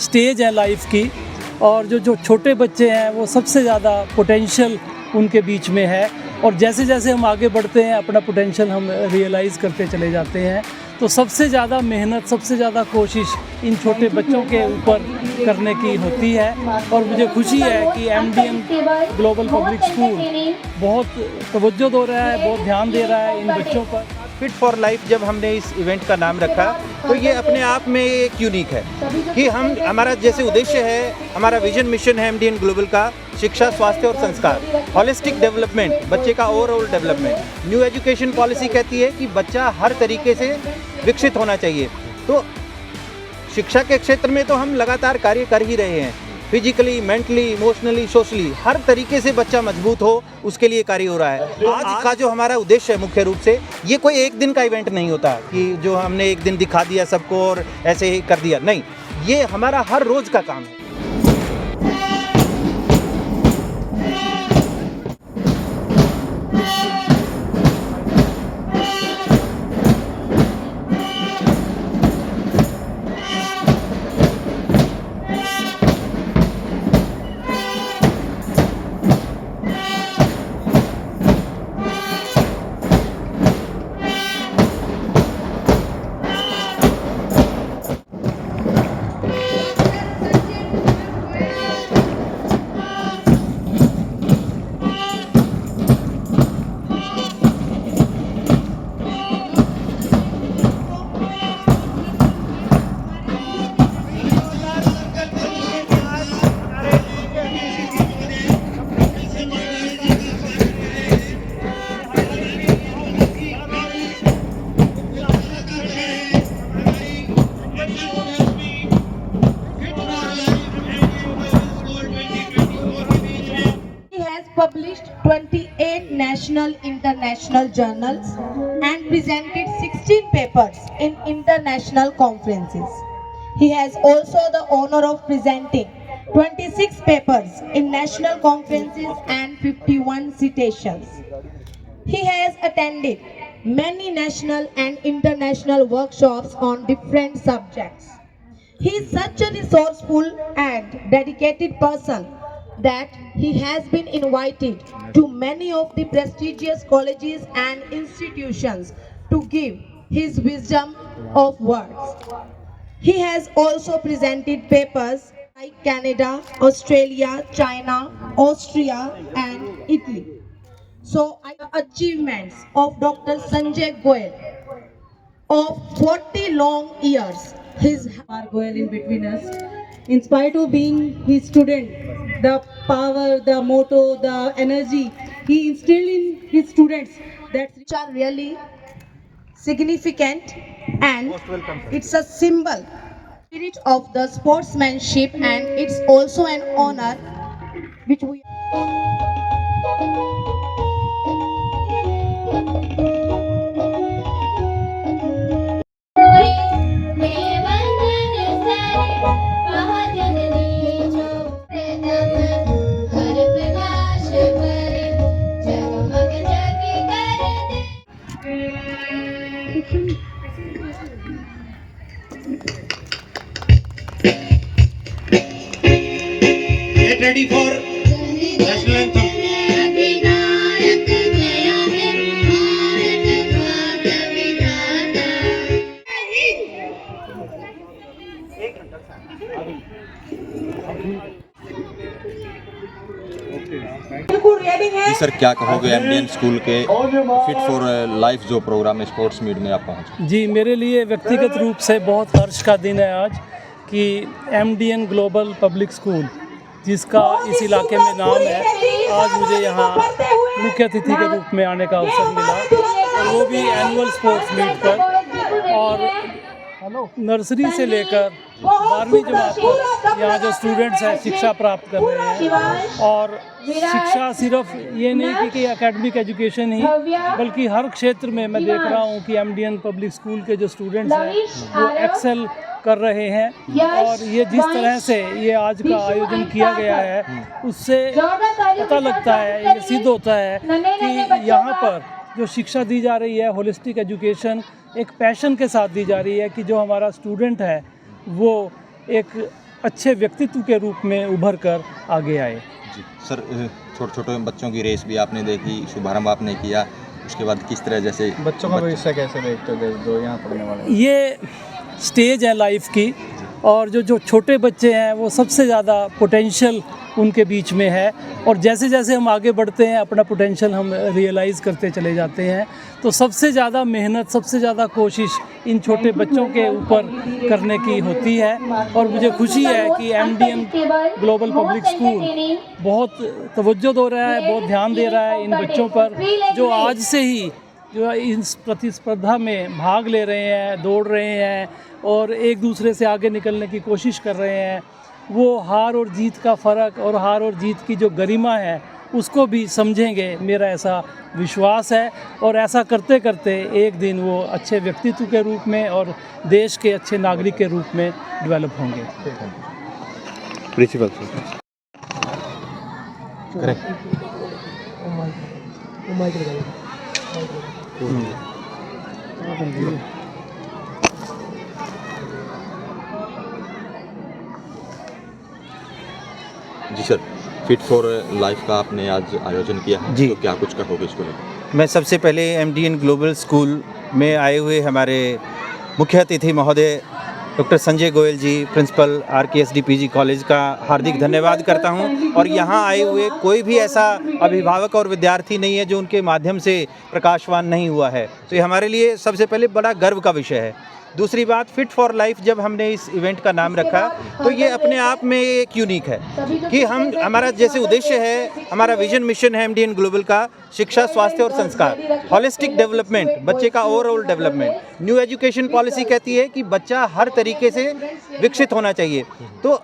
Stage है life की, और जो छोटे बच्चे हैं वो सबसे ज़्यादा पोटेंशियल उनके बीच में है, और जैसे जैसे हम आगे बढ़ते हैं अपना पोटेंशियल हम रियलाइज़ करते चले जाते हैं। तो सबसे ज़्यादा मेहनत, सबसे ज़्यादा कोशिश इन छोटे बच्चों के ऊपर करने की होती है, और मुझे खुशी है कि MDN ग्लोबल पब्लिक स्कूल बहुत तवज्जो दे रहा है, बहुत ध्यान दे रहा है इन बच्चों पर। फिट फॉर लाइफ जब हमने इस इवेंट का नाम रखा तो ये अपने आप में एक यूनिक है कि हमारा जैसे उद्देश्य है, हमारा विजन मिशन है MDN ग्लोबल का शिक्षा, स्वास्थ्य और संस्कार, होलिस्टिक डेवलपमेंट, बच्चे का overall development. New education policy कहती है कि बच्चा हर तरीके से विकसित होना चाहिए। तो शिक्षा के क्षेत्र में तो हम लगातार कार्य कर ही रहे हैं, फिजिकली, मेंटली, इमोशनली, सोशली, हर तरीके से बच्चा मजबूत हो उसके लिए कार्य हो रहा है। आज का जो हमारा उद्देश्य है मुख्य रूप से, ये कोई एक दिन का इवेंट नहीं होता कि जो हमने एक दिन दिखा दिया सबको और ऐसे ही कर दिया, नहीं, ये हमारा हर रोज का काम है। Published 28 national international journals and presented 16 papers in international conferences. He has also the honor of presenting 26 papers in national conferences and 51 citations. He has attended many national and international workshops on different subjects. He is such a resourceful and dedicated person that he has been invited to many of the prestigious colleges and institutions to give his wisdom of words. He has also presented papers like Canada, Australia, China, Austria and Italy. So, achievements of Dr. Sanjay Goel of 40 long years, his Goel in between us. In spite of being his student, the power, the motto, the energy he instilled in his students, which are really significant, and it's a symbol spirit of the sportsmanship, and it's also an honor which we Get ready for national anthem. जी sir, क्या कहोगे MDN school के fit for life जो programme है sports meet में आप पहुंचे? जी, मेरे लिए व्यक्तिगत रूप से बहुत हर्ष का दिन है आज कि MDN ग्लोबल पब्लिक स्कूल, जिसका इस इलाके में नाम है, आज मुझे यहाँ मुख्य अतिथि के रूप में आने का अवसर मिला, और वो भी एनुअल स्पोर्ट्स मीट पर। और नर्सरी से लेकर 12वीं जमात तक यहाँ जो स्टूडेंट्स हैं शिक्षा प्राप्त कर रहे हैं, और शिक्षा सिर्फ ये नहीं कि एकेडमिक एजुकेशन ही, बल्कि हर क्षेत्र में मैं देख रहा हूँ कि MDN पब्लिक स्कूल के जो स्टूडेंट्स हैं वो एक्सेल कर रहे हैं। और ये जिस तरह से ये आज का आयोजन किया गया है, उससे पता लगता है, ये सिद्ध होता है कि यहाँ पर जो शिक्षा दी जा रही है, होलिस्टिक एजुकेशन, एक पैशन के साथ दी जा रही है कि जो हमारा स्टूडेंट है वो एक अच्छे व्यक्तित्व के रूप में उभर कर आगे आए। जी सर, छोटे छोटे बच्चों की रेस भी आपने देखी, शुभारंभ आपने किया, उसके बाद किस तरह जैसे बच्चों का भविष्य कैसे देखते हो जो यहाँ पढ़ने वाले? ये स्टेज है लाइफ की, और जो छोटे बच्चे हैं वो सबसे ज़्यादा पोटेंशियल उनके बीच में है, और जैसे जैसे हम आगे बढ़ते हैं अपना पोटेंशियल हम रियलाइज़ करते चले जाते हैं। तो सबसे ज़्यादा मेहनत, सबसे ज़्यादा कोशिश इन छोटे बच्चों के ऊपर करने की होती है। और मुझे खुशी है कि MDN ग्लोबल पब्लिक स्कूल बहुत तवज्जो दे रहा है, बहुत ध्यान दे रहा है इन बच्चों पर, जो आज से ही जो इस प्रतिस्पर्धा में भाग ले रहे हैं, दौड़ रहे हैं और एक दूसरे से आगे निकलने की कोशिश कर रहे हैं। वो हार और जीत का फ़र्क और हार और जीत की जो गरिमा है उसको भी समझेंगे, मेरा ऐसा विश्वास है। और ऐसा करते करते एक दिन वो अच्छे व्यक्तित्व के रूप में और देश के अच्छे नागरिक के रूप में डेवलप होंगे। Principal ji sir, fit for life का आपने आज आयोजन किया है जी। तो क्या कुछ कहोगे इसको लेकर? मैं सबसे पहले MDN ग्लोबल स्कूल में आए हुए हमारे मुख्य अतिथि महोदय डॉक्टर संजय गोयल जी, प्रिंसिपल RKSD PG कॉलेज का हार्दिक धन्यवाद करता हूं। और यहां आए हुए कोई भी ऐसा अभिभावक और विद्यार्थी नहीं है जो उनके माध्यम से प्रकाशवान नहीं हुआ है, तो ये हमारे लिए सबसे पहले बड़ा गर्व का विषय है। दूसरी बात, फिट फॉर लाइफ जब हमने इस इवेंट का नाम रखा तो ये अपने आप में एक यूनिक है कि हमारा जैसे उद्देश्य है, हमारा विजन मिशन है MDN ग्लोबल का शिक्षा, स्वास्थ्य और संस्कार, हॉलिस्टिक डेवलपमेंट, बच्चे का overall development. New education policy कहती है कि बच्चा हर तरीके से विकसित होना चाहिए। तो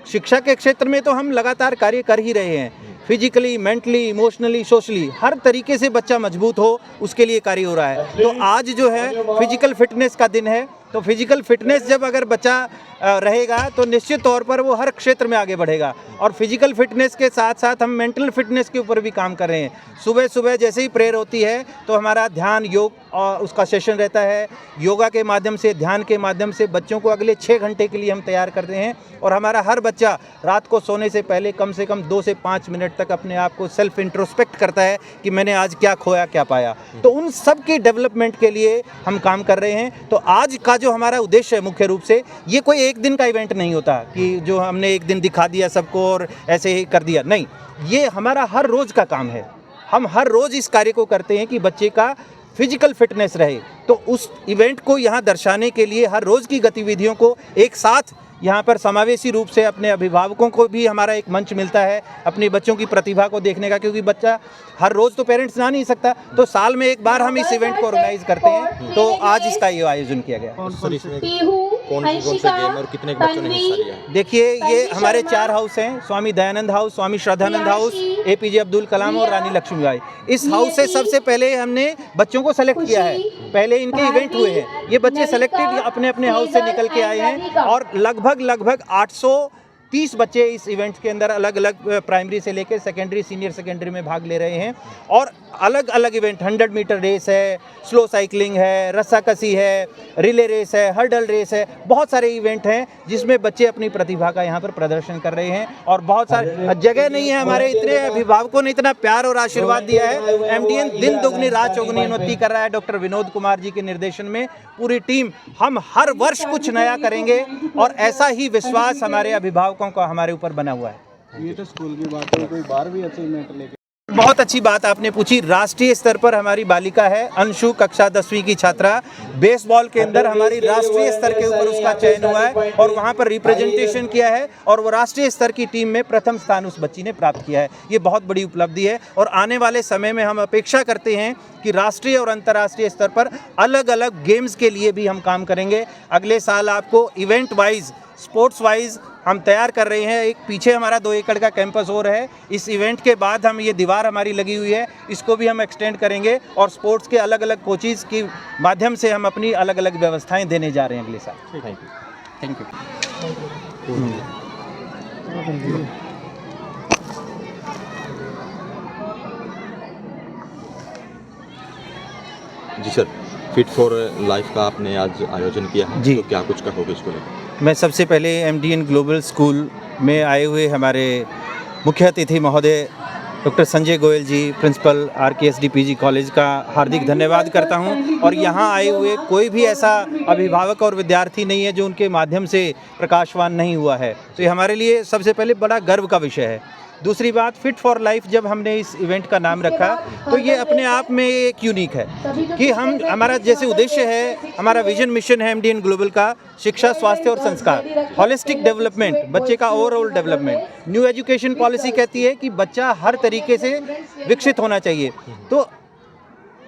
शिक्षा के क्षेत्र में तो हम लगातार कार्य कर ही रहे हैं, फिजिकली, मेंटली, इमोशनली, सोशली, हर तरीके से बच्चा मजबूत हो उसके लिए कार्य हो रहा है। तो आज जो है फिजिकल फिटनेस का दिन है, तो फिजिकल फिटनेस जब अगर बच्चा रहेगा तो निश्चित तौर पर वो हर क्षेत्र में आगे बढ़ेगा। और फिजिकल फिटनेस के साथ साथ हम मेंटल फिटनेस के ऊपर भी काम कर रहे हैं। सुबह सुबह जैसे ही प्रेयर होती है तो हमारा ध्यान योग और उसका सेशन रहता है। योगा के माध्यम से, ध्यान के माध्यम से बच्चों को अगले 6 घंटे के लिए हम तैयार करते हैं। और हमारा हर बच्चा रात को सोने से पहले कम से कम 2 से 5 मिनट तक अपने आप को सेल्फ इंट्रोस्पेक्ट करता है कि मैंने आज क्या खोया, क्या पाया। तो उन सब की डेवलपमेंट के लिए हम काम कर रहे हैं। तो आज का जो हमारा उद्देश्य है मुख्य रूप से, ये कोई एक दिन का इवेंट नहीं होता कि जो हमने एक दिन दिखा दिया सबको और ऐसे ही कर दिया, नहीं, ये हमारा हर रोज़ का काम है। हम हर रोज़ इस कार्य को करते हैं कि बच्चे का फिजिकल फिटनेस रहे। तो उस इवेंट को यहाँ दर्शाने के लिए हर रोज़ की गतिविधियों को एक साथ यहाँ पर समावेशी रूप से अपने अभिभावकों को भी हमारा एक मंच मिलता है अपने बच्चों की प्रतिभा को देखने का, क्योंकि बच्चा हर रोज़ तो पेरेंट्स ना नहीं सकता, तो साल में एक बार हम इस इवेंट को ऑर्गेनाइज करते हैं। तो आज इसका ये आयोजन किया गया। सर, इसमें कौन से गेम और कितने बच्चों ने हिस्सा लिया? देखिए, ये हमारे 4 हाउस हैं, Swami Dayanand house, Swami Shraddhanand house, APJ Abdul Kalam और रानी लक्ष्मीबाई। इस हाउस से सबसे पहले हमने बच्चों को सेलेक्ट किया है। पहले इनके इवेंट हुए हैं, ये बच्चे सेलेक्टेड अपने अपने हाउस से निकल के आए हैं और लगभग 830 बच्चे इस इवेंट के अंदर अलग अलग प्राइमरी से लेकर सेकेंडरी, सीनियर सेकेंडरी में भाग ले रहे हैं। और अलग अलग इवेंट, 100 मीटर रेस है, स्लो साइकिलिंग है, रस्साकसी है, रिले रेस है, हर्डल रेस है, बहुत सारे इवेंट हैं जिसमें बच्चे अपनी प्रतिभा का यहाँ पर प्रदर्शन कर रहे हैं। और बहुत सारे जगह नहीं है, हमारे इतने अभिभावकों ने इतना प्यार और आशीर्वाद दिया है। MDN दिन दुगनी रात चौगुनी उन्नति कर रहा है। डॉक्टर विनोद कुमार जी के निर्देशन में पूरी टीम, हम हर वर्ष कुछ नया करेंगे और ऐसा ही विश्वास हमारे अभिभावकों का हमारे ऊपर बना हुआ है। ये तो स्कूल की बात है, कोई बाहर भी अचीवमेंट लेके। बहुत अच्छी बात आपने पूछी। राष्ट्रीय स्तर पर हमारी बालिका है अंशु, कक्षा 10वीं की छात्रा। बेसबॉल के अंदर हमारी राष्ट्रीय स्तर के ऊपर उसका चयन हुआ है और वहां पर रिप्रेजेंटेशन किया है और वो राष्ट्रीय स्तर की टीम में प्रथम स्थान उस बच्ची ने प्राप्त किया है। ये बहुत बड़ी उपलब्धि है और आने वाले समय में हम अपेक्षा करते हैं कि राष्ट्रीय और अंतर्राष्ट्रीय स्तर पर अलग अलग गेम्स के लिए भी हम काम करेंगे। अगले साल आपको इवेंट वाइज, स्पोर्ट्स वाइज हम तैयार कर रहे हैं। एक पीछे हमारा 2 एकड़ का कैंपस और है। इस इवेंट के बाद हम ये दीवार हमारी लगी हुई है, इसको भी हम एक्सटेंड करेंगे और स्पोर्ट्स के अलग अलग कोचेज़ के माध्यम से हम अपनी अलग अलग व्यवस्थाएं देने जा रहे हैं अगले साल। Thank you. जी सर, फिट फॉर लाइफ का आपने आज आयोजन किया है जी। तो क्या कुछ कहोगे इसको लेकर? मैं सबसे पहले एमडीएन ग्लोबल स्कूल में आए हुए हमारे मुख्य अतिथि महोदय डॉक्टर संजय गोयल जी, प्रिंसिपल RKSD कॉलेज का हार्दिक धन्यवाद करता हूं। और यहाँ आए हुए कोई भी ऐसा अभिभावक और विद्यार्थी नहीं है जो उनके माध्यम से प्रकाशवान नहीं हुआ है, तो ये हमारे लिए सबसे पहले बड़ा गर्व का विषय है। दूसरी बात, फिट फॉर लाइफ जब हमने इस इवेंट का नाम रखा तो ये अपने आप में एक यूनिक है कि हमारा जैसे उद्देश्य है, हमारा विजन मिशन है एमडीएन ग्लोबल का, शिक्षा, स्वास्थ्य और संस्कार, हॉलिस्टिक डेवलपमेंट, बच्चे का overall development. New education policy कहती है कि बच्चा हर तरीके से विकसित होना चाहिए। तो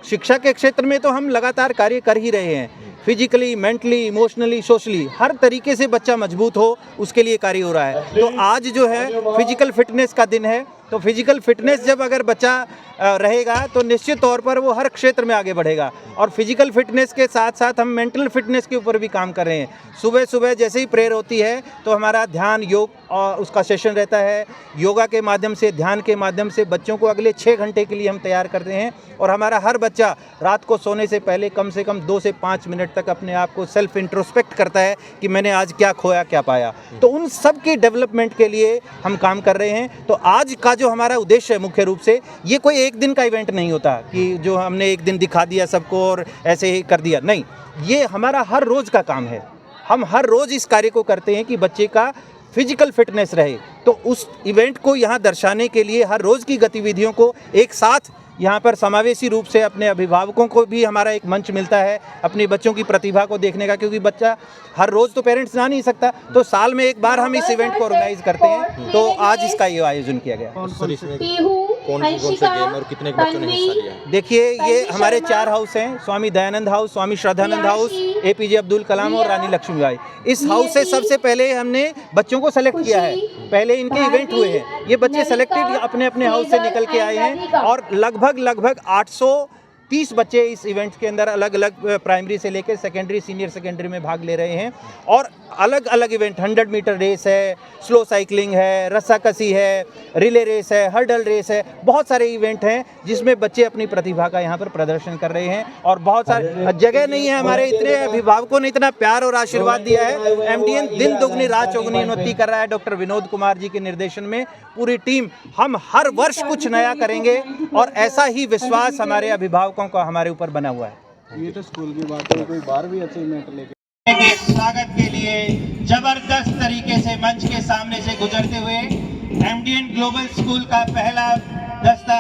शिक्षा के क्षेत्र में तो हम लगातार कार्य कर ही रहे हैं, फिजिकली, मेंटली, इमोशनली, सोशली, हर तरीके से बच्चा मजबूत हो उसके लिए कार्य हो रहा है। तो आज जो है फिजिकल फिटनेस का दिन है, तो फिजिकल फिटनेस जब अगर बच्चा रहेगा तो निश्चित तौर पर वो हर क्षेत्र में आगे बढ़ेगा। और फिजिकल फिटनेस के साथ साथ हम मेंटल फिटनेस के ऊपर भी काम कर रहे हैं। सुबह सुबह जैसे ही प्रेयर होती है तो हमारा ध्यान योग और उसका सेशन रहता है। योगा के माध्यम से, ध्यान के माध्यम से बच्चों को अगले 6 घंटे के लिए हम तैयार करते हैं। और हमारा हर बच्चा रात को सोने से पहले कम से कम 2 से 5 मिनट तक अपने आप को सेल्फ इंट्रोस्पेक्ट करता है कि मैंने आज क्या खोया, क्या पाया। तो उन सब के डेवलपमेंट के लिए हम काम कर रहे हैं। तो आज का जो हमारा उद्देश्य है मुख्य रूप से, ये कोई एक दिन का इवेंट नहीं होता कि जो हमने एक दिन दिखा दिया सबको और ऐसे ही कर दिया, नहीं, ये हमारा हर रोज़ का काम है। हम हर रोज़ इस कार्य को करते हैं कि बच्चे का फिजिकल फिटनेस रहे। तो उस इवेंट को यहाँ दर्शाने के लिए हर रोज़ की गतिविधियों को एक साथ यहाँ पर समावेशी रूप से अपने अभिभावकों को भी हमारा एक मंच मिलता है अपने बच्चों की प्रतिभा को देखने का, क्योंकि बच्चा हर रोज़ तो पेरेंट्स जा नहीं सकता, तो साल में एक बार हम इस इवेंट को ऑर्गेनाइज करते हैं। तो आज इसका ये आयोजन किया गया। कौन से गेम और कितने बच्चों ने हिस्सा लिया? देखिए, ये हमारे 4 हाउस हैं, Swami Dayanand house, Swami Shraddhanand house, APJ Abdul Kalam और रानी लक्ष्मीबाई। इस हाउस से सबसे पहले हमने बच्चों को सेलेक्ट किया है। पहले इनके इवेंट हुए हैं, ये बच्चे सेलेक्टेड अपने अपने हाउस से निकल के आए हैं और लगभग 830 बच्चे इस इवेंट के अंदर अलग अलग प्राइमरी से लेकर सेकेंडरी, सीनियर सेकेंडरी में भाग ले रहे हैं। और अलग अलग इवेंट, 100 मीटर रेस है, स्लो साइकिलिंग है, रस्साकसी है, रिले रेस है, हर्डल रेस है, बहुत सारे इवेंट हैं जिसमें बच्चे अपनी प्रतिभा का यहाँ पर प्रदर्शन कर रहे हैं। और बहुत सारे जगह नहीं है, हमारे इतने अभिभावकों ने इतना प्यार और आशीर्वाद दिया है। एमडीएन दिन दुगनी रात चौगुनी उन्नति कर रहा है। डॉक्टर विनोद कुमार जी के निर्देशन में पूरी टीम, हम हर वर्ष कुछ नया करेंगे और ऐसा ही विश्वास हमारे अभिभावकों का हमारे ऊपर बना हुआ है। ये तो स्कूल की बात है, कोई बाहर भी अचीवमेंट लेके स्वागत के लिए जबरदस्त तरीके से मंच के सामने से गुजरते हुए एमडीएन ग्लोबल स्कूल का पहला दस्ता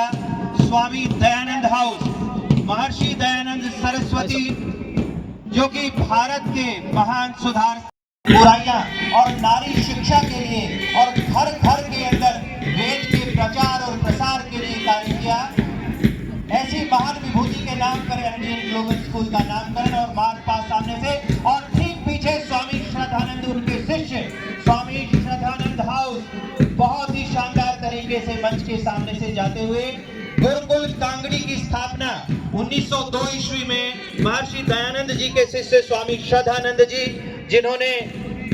स्वामी दयानंद हाउस, महर्षि दयानंद सरस्वती, जो कि भारत के महान सुधार, बुराइयां और नारी शिक्षा के लिए और घर घर के अंदर वेद के प्रचार और प्रसार के लिए कार्य किया। ऐसी महान विभूति के नाम पर एमडीएन ग्लोबल स्कूल का नामकरण और मार्च पास सामने से, और ठीक पीछे स्वामी श्रद्धानंद, उनके शिष्य स्वामी श्रद्धानंद हाउस बहुत ही शानदार तरीके से मंच के सामने से जाते हुए गुरुकुल कांगड़ी की स्थापना 1902 ईस्वी में महर्षि दयानंद जी के शिष्य स्वामी श्रद्धानंद जी, जिन्होंने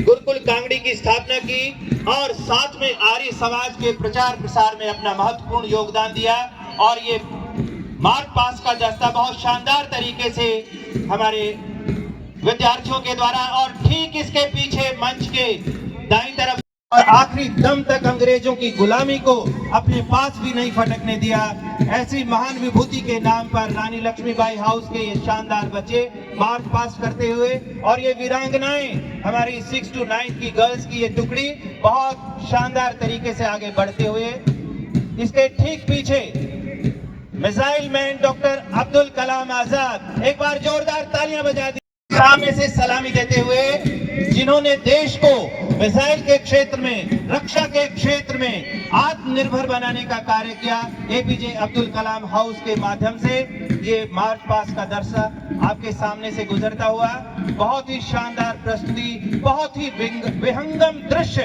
गुरुकुल कांगड़ी की स्थापना की और साथ में आर्य समाज के प्रचार प्रसार में अपना महत्वपूर्ण योगदान दिया। और ये मार्च पास का दस्ता बहुत शानदार तरीके से हमारे विद्यार्थियों के द्वारा, और ठीक इसके पीछे मंच के दाईं तरफ, और आखिरी दम तक अंग्रेजों की गुलामी को अपने पास भी नहीं फटकने दिया, ऐसी महान विभूति के नाम पर रानी लक्ष्मीबाई हाउस के ये शानदार बच्चे मार्च पास करते हुए, और ये वीरांगनाएं हमारी 6 to 9 की गर्ल्स की ये टुकड़ी बहुत शानदार तरीके से आगे बढ़ते हुए, इसके ठीक पीछे missile man doctor Abdul Kalam Azad, एक बार जोरदार तालियां बजा दी, सामने से सलामी देते हुए, जिन्होंने देश को मिसाइल के क्षेत्र में, रक्षा के क्षेत्र में आत्मनिर्भर बनाने का कार्य किया। APJ अब्दुल कलाम हाउस के माध्यम से ये मार्च पास का दर्शा आपके सामने से गुजरता हुआ, बहुत ही शानदार प्रस्तुति, बहुत ही विहंगम दृश्य